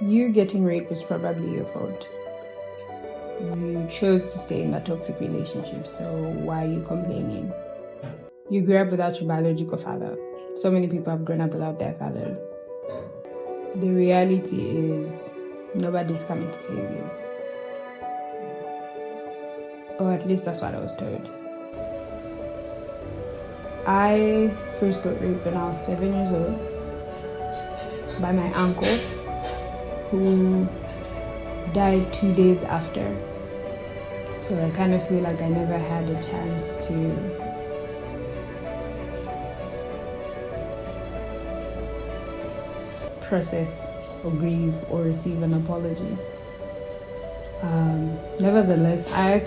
You getting raped is probably your fault. You chose to stay in that toxic relationship, so why are you complaining? You grew up without your biological father. So many people have grown up without their fathers. The reality is nobody's coming to save you. Or at least that's what I was told. I first got raped when I was 7 years old by my uncle, who died 2 days after. So I kind of feel like I never had a chance to process or grieve or receive an apology. Nevertheless, I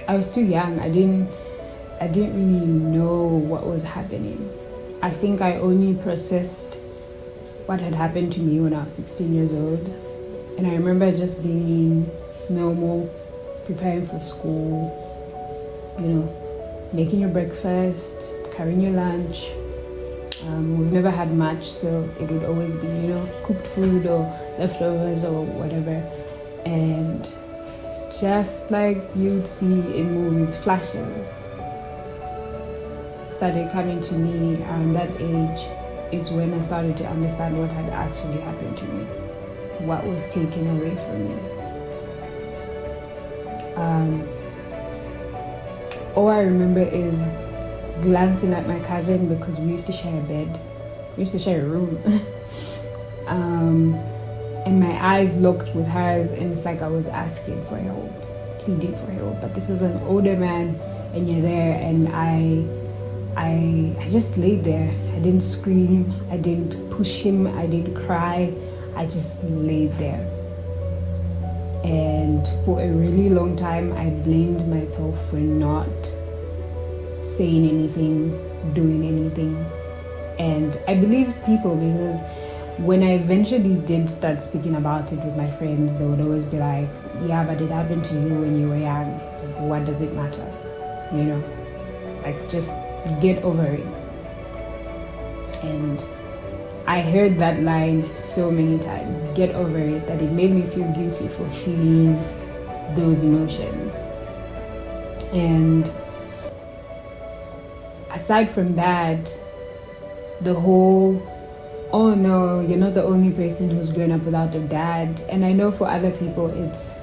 was too young. I didn't really know what was happening. I think I only processed what had happened to me when I was 16 years old. And I remember just being normal, preparing for school, making your breakfast, carrying your lunch. We've never had much, so it would always be, cooked food or leftovers or whatever. And just like you'd see in movies, flashes started coming to me around that age is when I started to understand what had actually happened to me, what was taken away from me. All I remember is glancing at my cousin because we used to share a bed. We used to share a room. And my eyes locked with hers, and it's like I was asking for help, pleading for help. But this is an older man, and you're there, and I just laid there. I didn't scream, I didn't push him, I didn't cry. I just laid there. And for a really long time, I blamed myself for not saying anything, doing anything. And I believed people because when I eventually did start speaking about it with my friends, they would always be like, yeah, but it happened to you when you were young. What does it matter? Like, just get over it. And I heard that line so many times, get over it, that it made me feel guilty for feeling those emotions. And aside from that, the whole, oh no, you're not the only person who's grown up without a dad. And I know for other people it's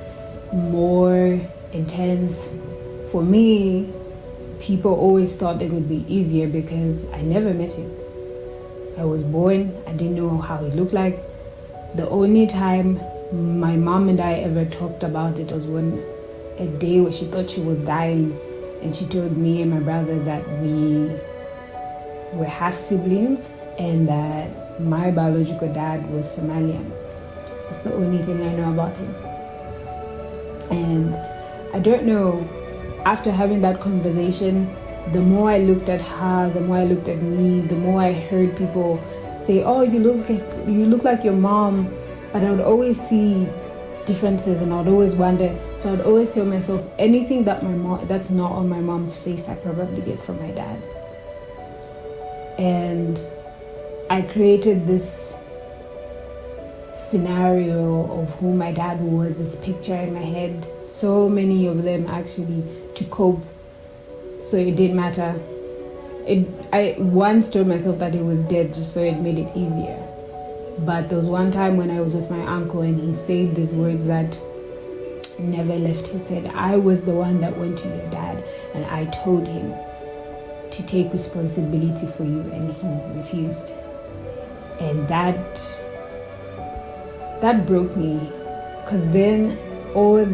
more intense. For me, people always thought it would be easier because I never met him. I was born, I didn't know how he looked like. The only time my mom and I ever talked about it was when a day where she thought she was dying, and she told me and my brother that we were half siblings and that my biological dad was Somalian. That's the only thing I know about him. And I don't know, after having that conversation, the more I looked at her, the more I looked at me, the more I heard people say, oh, you look like your mom. But I would always see differences, and I'd always wonder. So I'd always tell myself, anything that's not on my mom's face, I probably get from my dad. And I created this scenario of who my dad was, this picture in my head, so many of them actually, to cope. So it didn't matter. I once told myself that he was dead just so it made it easier. But there was one time when I was with my uncle and he said these words that never left his head. I was the one that went to your dad and I told him to take responsibility for you, and he refused. And that broke me, because then all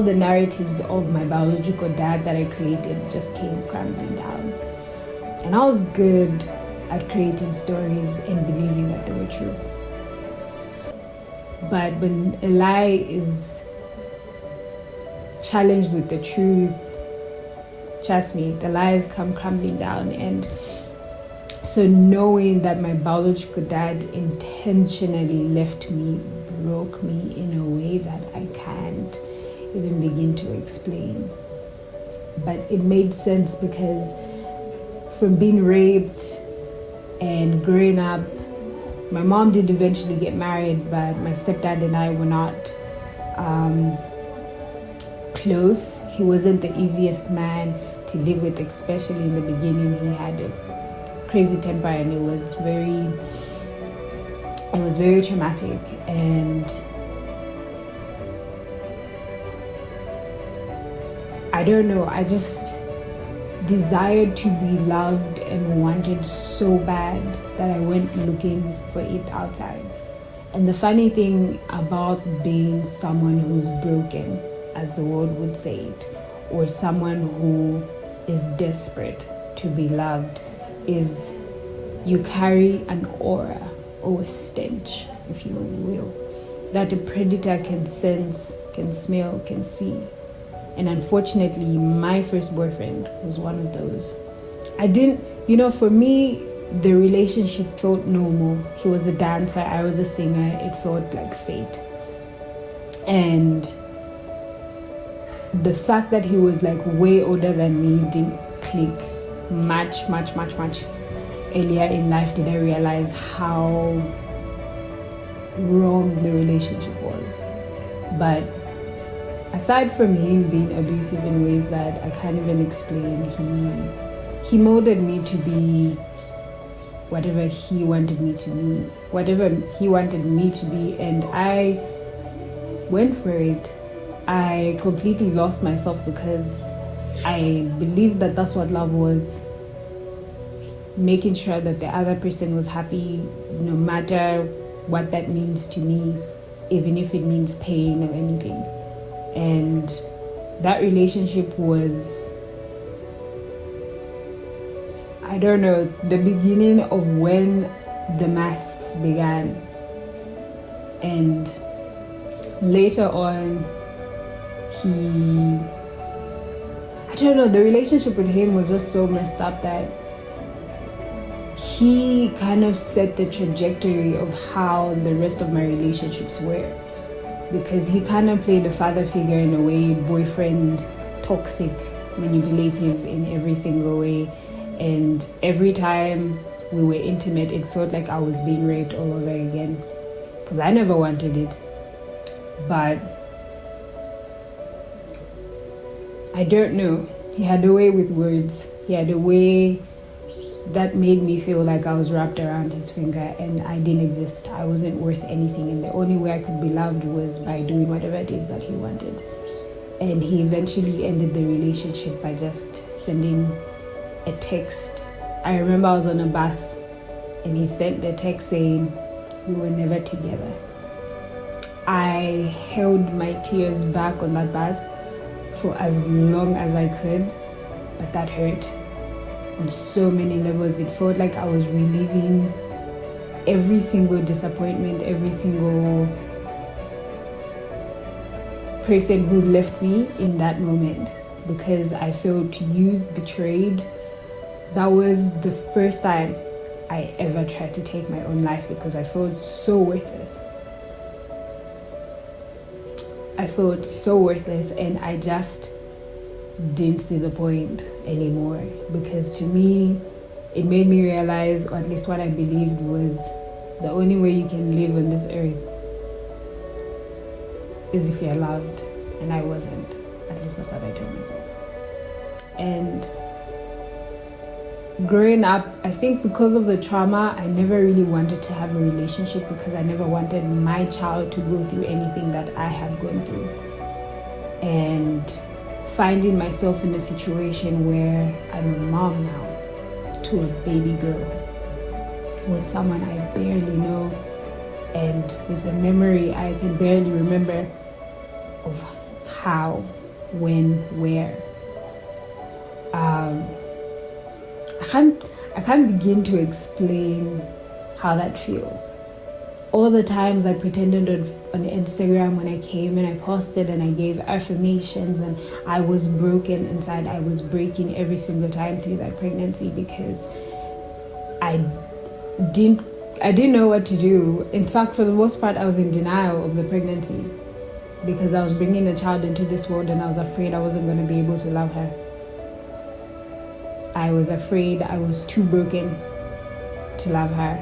the narratives of my biological dad that I created just came crumbling down. And I was good at creating stories and believing that they were true. But when a lie is challenged with the truth, trust me, the lies come crumbling down. And so knowing that my biological dad intentionally left me broke me in a way that I can't even begin to explain. But it made sense because from being raped And growing up, my mom did eventually get married, but my stepdad and I were not close. He wasn't the easiest man to live with, especially in the beginning. He had a crazy temper, and it was very traumatic. And I don't know, I just desired to be loved and wanted so bad that I went looking for it outside. And the funny thing about being someone who's broken, as the world would say it, or someone who is desperate to be loved, is you carry an aura or a stench, if you will, that a predator can sense, can smell, can see. And unfortunately, my first boyfriend was one of those. For me, the relationship felt normal. He was a dancer, I was a singer. It felt like fate. And the fact that he was like way older than me didn't click. Much earlier in life did I realize how wrong the relationship was. But aside from him being abusive in ways that I can't even explain, he molded me to be whatever he wanted me to be, and I went for it. I completely lost myself because I believed that that's what love was. Making sure that the other person was happy, no matter what that means to me, even if it means pain or anything. And that relationship was, I don't know, the beginning of when the masks began. And later on, the relationship with him was just so messed up that he kind of set the trajectory of how the rest of my relationships were. Because he kind of played a father figure in a way, boyfriend, toxic, manipulative in every single way. And every time we were intimate, it felt like I was being raped all over again. Because I never wanted it. But I don't know. He had a way with words. He had a way that made me feel like I was wrapped around his finger and I didn't exist. I wasn't worth anything, and the only way I could be loved was by doing whatever it is that he wanted. And he eventually ended the relationship by just sending a text. I remember I was on a bus and he sent the text saying, "We were never together." I held my tears back on that bus for as long as I could, but that hurt on so many levels. It felt like I was reliving every single disappointment, every single person who left me in that moment, because I felt used, betrayed. That was the first time I ever tried to take my own life because I felt so worthless. And I just didn't see the point anymore, because to me it made me realize, or at least what I believed was, the only way you can live on this earth is if you're loved, and I wasn't. At least that's what I told myself. And growing up, I think because of the trauma, I never really wanted to have a relationship because I never wanted my child to go through anything that I had gone through. And finding myself in a situation where I'm a mom now to a baby girl with someone I barely know, and with a memory I can barely remember of how, when, where. I can't begin to explain how that feels. All the times I pretended on Instagram when I came and I posted and I gave affirmations, and I was broken inside. I was breaking every single time through that pregnancy because I didn't know what to do. In fact, for the most part, I was in denial of the pregnancy because I was bringing a child into this world and I was afraid I wasn't going to be able to love her. I was afraid I was too broken to love her.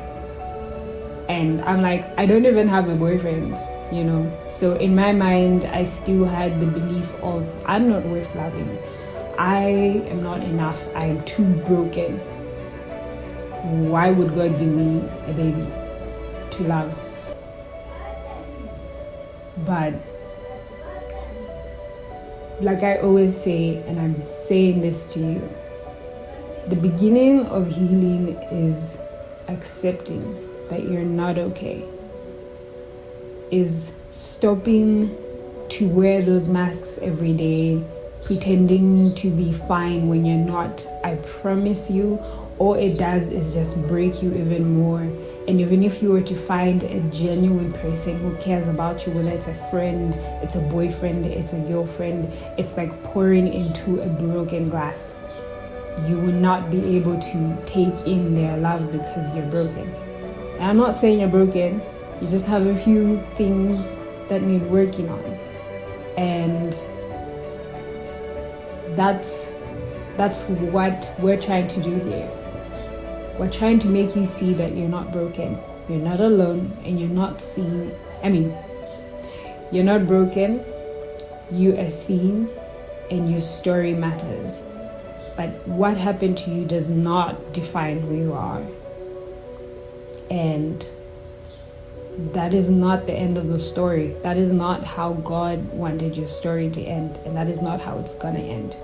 And I'm like, I don't even have a boyfriend, you know. So in my mind, I still had the belief of I'm not worth loving. I am not enough. I am too broken. Why would God give me a baby to love? But like I always say, and I'm saying this to you, the beginning of healing is accepting that you're not okay, is stopping to wear those masks every day, pretending to be fine when you're not. I promise you, all it does is just break you even more. And even if you were to find a genuine person who cares about you, whether it's a friend, it's a boyfriend, it's a girlfriend, it's like pouring into a broken glass. You will not be able to take in their love because you're broken. And I'm not saying you're broken, you just have a few things that need working on. And that's what we're trying to do here. We're trying to make you see that you're not broken, you're not alone, and you're not seen. You're not broken, you are seen, and your story matters. But what happened to you does not define who you are. And that is not the end of the story. That is not how God wanted your story to end, and that is not how it's gonna end.